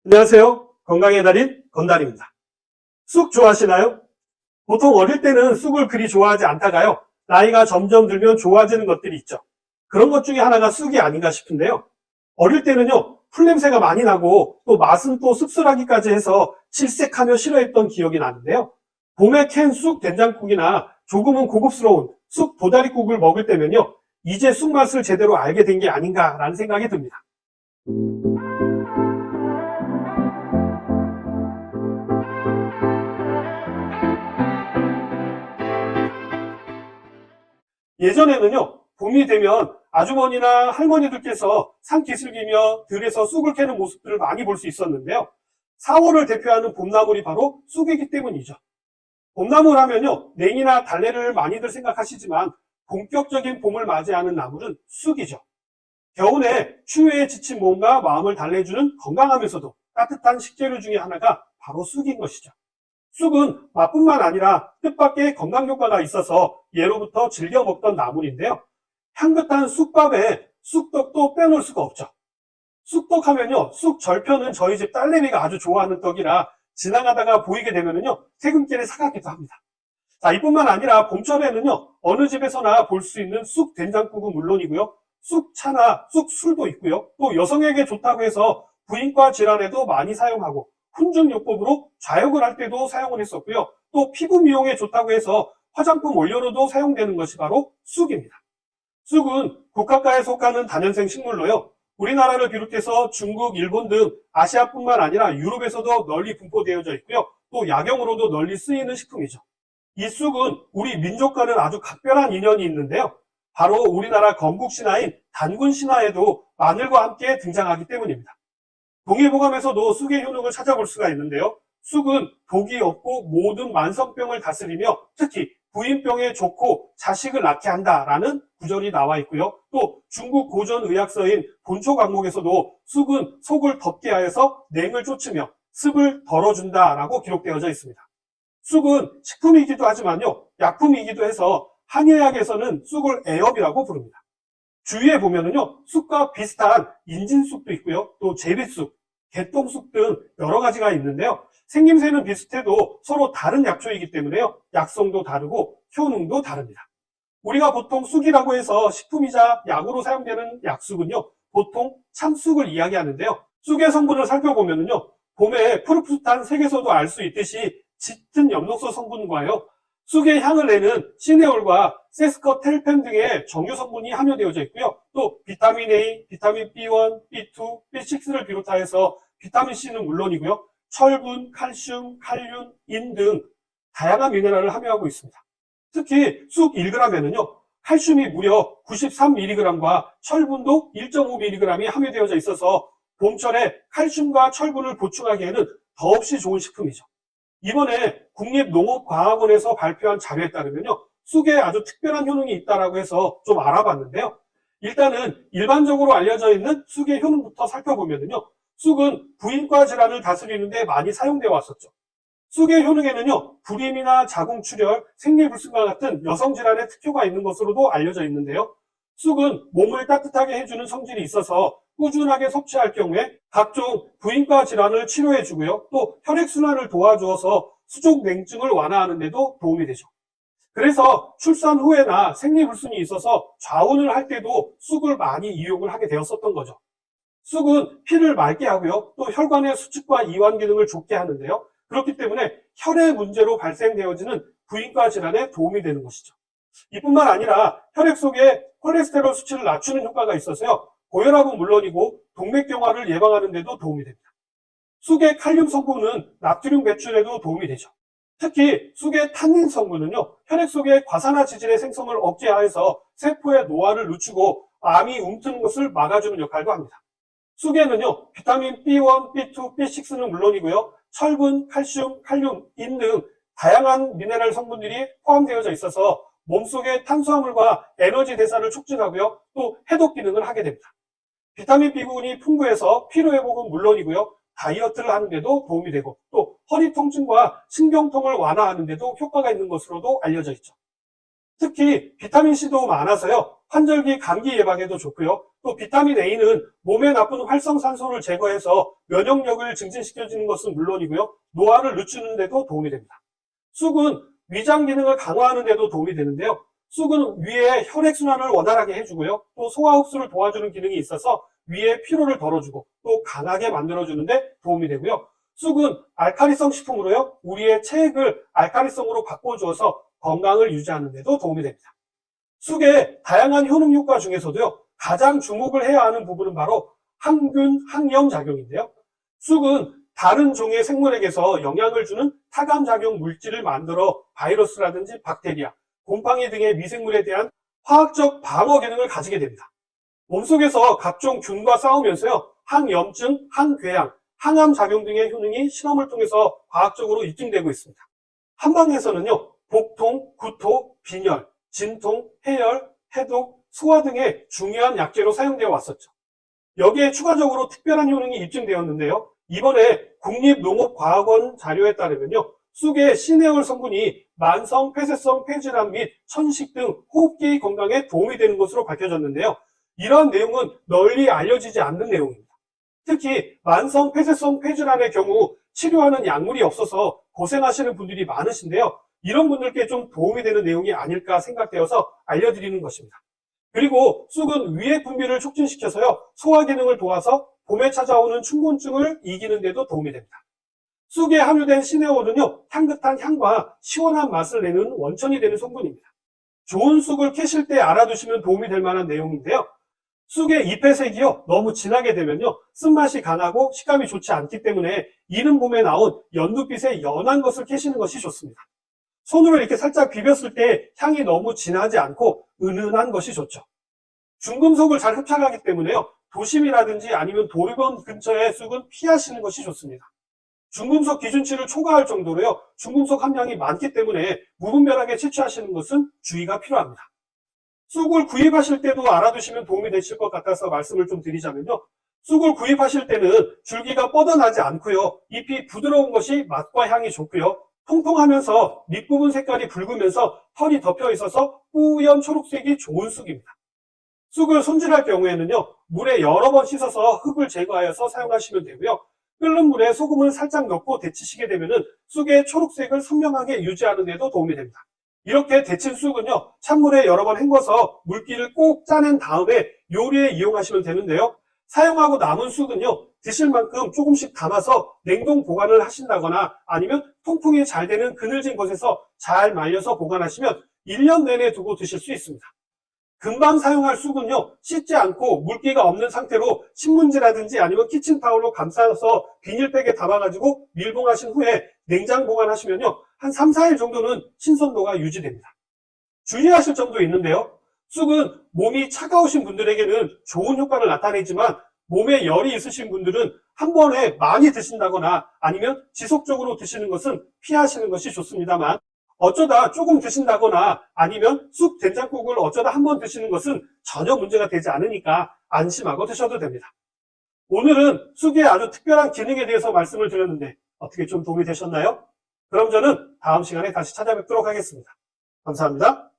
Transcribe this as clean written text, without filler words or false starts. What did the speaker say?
안녕하세요. 건강의 달인 건달입니다. 쑥 좋아하시나요? 보통 어릴 때는 쑥을 그리 좋아하지 않다가요. 나이가 점점 들면 좋아지는 것들이 있죠. 그런 것 중에 하나가 쑥이 아닌가 싶은데요. 어릴 때는요. 풀냄새가 많이 나고 또 맛은 또 씁쓸하기까지 해서 질색하며 싫어했던 기억이 나는데요. 봄에 캔 쑥 된장국이나 조금은 고급스러운 쑥 도다리국을 먹을 때면요. 이제 쑥 맛을 제대로 알게 된 게 아닌가라는 생각이 듭니다. 예전에는요, 봄이 되면 아주머니나 할머니들께서 산 기슭이며 들에서 쑥을 캐는 모습들을 많이 볼 수 있었는데요. 4월을 대표하는 봄나물이 바로 쑥이기 때문이죠. 봄나물 하면요, 냉이나 달래를 많이들 생각하시지만 본격적인 봄을 맞이하는 나물은 쑥이죠. 겨울에 추위에 지친 몸과 마음을 달래주는 건강하면서도 따뜻한 식재료 중에 하나가 바로 쑥인 것이죠. 쑥은 맛뿐만 아니라 뜻밖의 건강 효과가 있어서 예로부터 즐겨 먹던 나물인데요. 향긋한 쑥밥에 쑥떡도 빼놓을 수가 없죠. 쑥떡 하면요, 쑥 절편은 저희 집 딸내미가 아주 좋아하는 떡이라 지나가다가 보이게 되면요, 퇴근길에 사가기도 합니다. 자, 이뿐만 아니라 봄철에는요, 어느 집에서나 볼 수 있는 쑥 된장국은 물론이고요, 쑥차나 쑥술도 있고요, 또 여성에게 좋다고 해서 부인과 질환에도 많이 사용하고 훈증요법으로 좌욕을 할 때도 사용을 했었고요. 또 피부 미용에 좋다고 해서 화장품 원료로도 사용되는 것이 바로 쑥입니다. 쑥은 국화과에 속하는 다년생 식물로요. 우리나라를 비롯해서 중국, 일본 등 아시아뿐만 아니라 유럽에서도 널리 분포되어져 있고요. 또 약용으로도 널리 쓰이는 식품이죠. 이 쑥은 우리 민족과는 아주 각별한 인연이 있는데요. 바로 우리나라 건국 신화인 단군 신화에도 마늘과 함께 등장하기 때문입니다. 동의보감에서도 쑥의 효능을 찾아볼 수가 있는데요. 쑥은 독이 없고 모든 만성병을 다스리며 특히 부인병에 좋고 자식을 낳게 한다라는 구절이 나와 있고요. 또 중국 고전 의학서인 본초 강목에서도 쑥은 속을 덮게 하여서 냉을 쫓으며 습을 덜어준다라고 기록되어져 있습니다. 쑥은 식품이기도 하지만요. 약품이기도 해서 한의학에서는 쑥을 애엽이라고 부릅니다. 주위에 보면은요, 쑥과 비슷한 인진쑥도 있고요, 또 제비쑥, 개똥쑥 등 여러 가지가 있는데요. 생김새는 비슷해도 서로 다른 약초이기 때문에요, 약성도 다르고 효능도 다릅니다. 우리가 보통 쑥이라고 해서 식품이자 약으로 사용되는 약쑥은요, 보통 참쑥을 이야기하는데요. 쑥의 성분을 살펴보면요, 봄에 푸릇푸릇한 색에서도 알 수 있듯이 짙은 엽록소 성분과요, 쑥의 향을 내는 시네올과 세스커텔펜 등의 정유 성분이 함유되어져 있고요. 또 비타민 A, 비타민 B1, B2, B6를 비롯하여서 비타민 C는 물론이고요. 철분, 칼슘, 칼륨, 인 등 다양한 미네랄을 함유하고 있습니다. 특히 쑥 1g에는요. 칼슘이 무려 93mg과 철분도 1.5mg이 함유되어져 있어서 봄철에 칼슘과 철분을 보충하기에는 더없이 좋은 식품이죠. 이번에 국립농업과학원에서 발표한 자료에 따르면요, 쑥에 아주 특별한 효능이 있다고 해서 좀 알아봤는데요. 일단은 일반적으로 알려져 있는 쑥의 효능부터 살펴보면요, 쑥은 부인과 질환을 다스리는 데 많이 사용되어 왔었죠. 쑥의 효능에는요, 불임이나 자궁출혈, 생리불순과 같은 여성 질환의 특효가 있는 것으로도 알려져 있는데요. 쑥은 몸을 따뜻하게 해주는 성질이 있어서 꾸준하게 섭취할 경우에 각종 부인과 질환을 치료해주고요. 또 혈액순환을 도와주어서 수족 냉증을 완화하는 데도 도움이 되죠. 그래서 출산 후에나 생리불순이 있어서 좌운을 할 때도 쑥을 많이 이용을 하게 되었었던 거죠. 쑥은 피를 맑게 하고요. 또 혈관의 수축과 이완 기능을 좋게 하는데요. 그렇기 때문에 혈액 문제로 발생되어지는 부인과 질환에 도움이 되는 것이죠. 이뿐만 아니라 혈액 속에 콜레스테롤 수치를 낮추는 효과가 있어서요. 고혈압은 물론이고 동맥경화를 예방하는 데도 도움이 됩니다. 쑥의 칼륨 성분은 나트륨 배출에도 도움이 되죠. 특히 쑥의 탄닌 성분은요, 혈액 속의 과산화지질의 생성을 억제하여서 세포의 노화를 늦추고 암이 움트는 것을 막아주는 역할도 합니다. 쑥에는요, 비타민 B1, B2, B6는 물론이고요, 철분, 칼슘, 칼륨, 인 등 다양한 미네랄 성분들이 포함되어져 있어서 몸속의 탄수화물과 에너지 대사를 촉진하고요, 또 해독 기능을 하게 됩니다. 비타민 B군이 풍부해서 피로회복은 물론이고요, 다이어트를 하는 데도 도움이 되고, 또 허리 통증과 신경통을 완화하는 데도 효과가 있는 것으로도 알려져 있죠. 특히 비타민C도 많아서요. 환절기 감기 예방에도 좋고요. 또 비타민 A는 몸에 나쁜 활성산소를 제거해서 면역력을 증진시켜주는 것은 물론이고요. 노화를 늦추는 데도 도움이 됩니다. 쑥은 위장 기능을 강화하는 데도 도움이 되는데요. 쑥은 위에 혈액순환을 원활하게 해주고요. 또 소화 흡수를 도와주는 기능이 있어서 위에 피로를 덜어주고 또 강하게 만들어주는데 도움이 되고요. 쑥은 알칼리성 식품으로요. 우리의 체액을 알칼리성으로 바꿔주어서 건강을 유지하는 데도 도움이 됩니다. 쑥의 다양한 효능 효과 중에서도요. 가장 주목을 해야 하는 부분은 바로 항균, 항염 작용인데요. 쑥은 다른 종의 생물에게서 영향을 주는 타감작용 물질을 만들어 바이러스라든지 박테리아, 곰팡이 등의 미생물에 대한 화학적 방어 기능을 가지게 됩니다. 몸속에서 각종 균과 싸우면서요. 항염증, 항궤양, 항암 작용 등의 효능이 실험을 통해서 과학적으로 입증되고 있습니다. 한방에서는요. 복통, 구토, 빈혈, 진통, 해열, 해독, 소화 등의 중요한 약재로 사용되어 왔었죠. 여기에 추가적으로 특별한 효능이 입증되었는데요. 이번에 국립농업과학원 자료에 따르면요. 쑥의 시네올 성분이 만성 폐쇄성 폐질환 및 천식 등 호흡기 건강에 도움이 되는 것으로 밝혀졌는데요. 이러한 내용은 널리 알려지지 않는 내용입니다. 특히 만성 폐쇄성 폐질환의 경우 치료하는 약물이 없어서 고생하시는 분들이 많으신데요. 이런 분들께 좀 도움이 되는 내용이 아닐까 생각되어서 알려드리는 것입니다. 그리고 쑥은 위액 분비를 촉진시켜서요. 소화 기능을 도와서 봄에 찾아오는 춘곤증을 이기는 데도 도움이 됩니다. 쑥에 함유된 시네올은요. 향긋한 향과 시원한 맛을 내는 원천이 되는 성분입니다. 좋은 쑥을 캐실 때 알아두시면 도움이 될 만한 내용인데요. 쑥의 잎의 색이요. 너무 진하게 되면요. 쓴맛이 강하고 식감이 좋지 않기 때문에 이른 봄에 나온 연두빛의 연한 것을 캐시는 것이 좋습니다. 손으로 이렇게 살짝 비볐을 때 향이 너무 진하지 않고 은은한 것이 좋죠. 중금속을 잘 흡착하기 때문에요. 도심이라든지 아니면 도로변 근처의 쑥은 피하시는 것이 좋습니다. 중금속 기준치를 초과할 정도로요. 중금속 함량이 많기 때문에 무분별하게 채취하시는 것은 주의가 필요합니다. 쑥을 구입하실 때도 알아두시면 도움이 되실 것 같아서 말씀을 좀 드리자면요. 쑥을 구입하실 때는 줄기가 뻗어나지 않고요. 잎이 부드러운 것이 맛과 향이 좋고요. 통통하면서 밑부분 색깔이 붉으면서 털이 덮여 있어서 뿌연 초록색이 좋은 쑥입니다. 쑥을 손질할 경우에는요. 물에 여러 번 씻어서 흙을 제거하여서 사용하시면 되고요. 끓는 물에 소금을 살짝 넣고 데치시게 되면 쑥의 초록색을 선명하게 유지하는 데도 도움이 됩니다. 이렇게 데친 쑥은요. 찬물에 여러 번 헹궈서 물기를 꼭 짜낸 다음에 요리에 이용하시면 되는데요. 사용하고 남은 쑥은요. 드실 만큼 조금씩 담아서 냉동 보관을 하신다거나 아니면 통풍이 잘 되는 그늘진 곳에서 잘 말려서 보관하시면 1년 내내 두고 드실 수 있습니다. 금방 사용할 쑥은요. 씻지 않고 물기가 없는 상태로 신문지라든지 아니면 키친타올로 감싸서 비닐백에 담아가지고 밀봉하신 후에 냉장 보관하시면요. 한 3, 4일 정도는 신선도가 유지됩니다. 주의하실 점도 있는데요. 쑥은 몸이 차가우신 분들에게는 좋은 효과를 나타내지만 몸에 열이 있으신 분들은 한 번에 많이 드신다거나 아니면 지속적으로 드시는 것은 피하시는 것이 좋습니다만 어쩌다 조금 드신다거나 아니면 쑥 된장국을 어쩌다 한 번 드시는 것은 전혀 문제가 되지 않으니까 안심하고 드셔도 됩니다. 오늘은 쑥의 아주 특별한 기능에 대해서 말씀을 드렸는데 어떻게 좀 도움이 되셨나요? 그럼 저는 다음 시간에 다시 찾아뵙도록 하겠습니다. 감사합니다.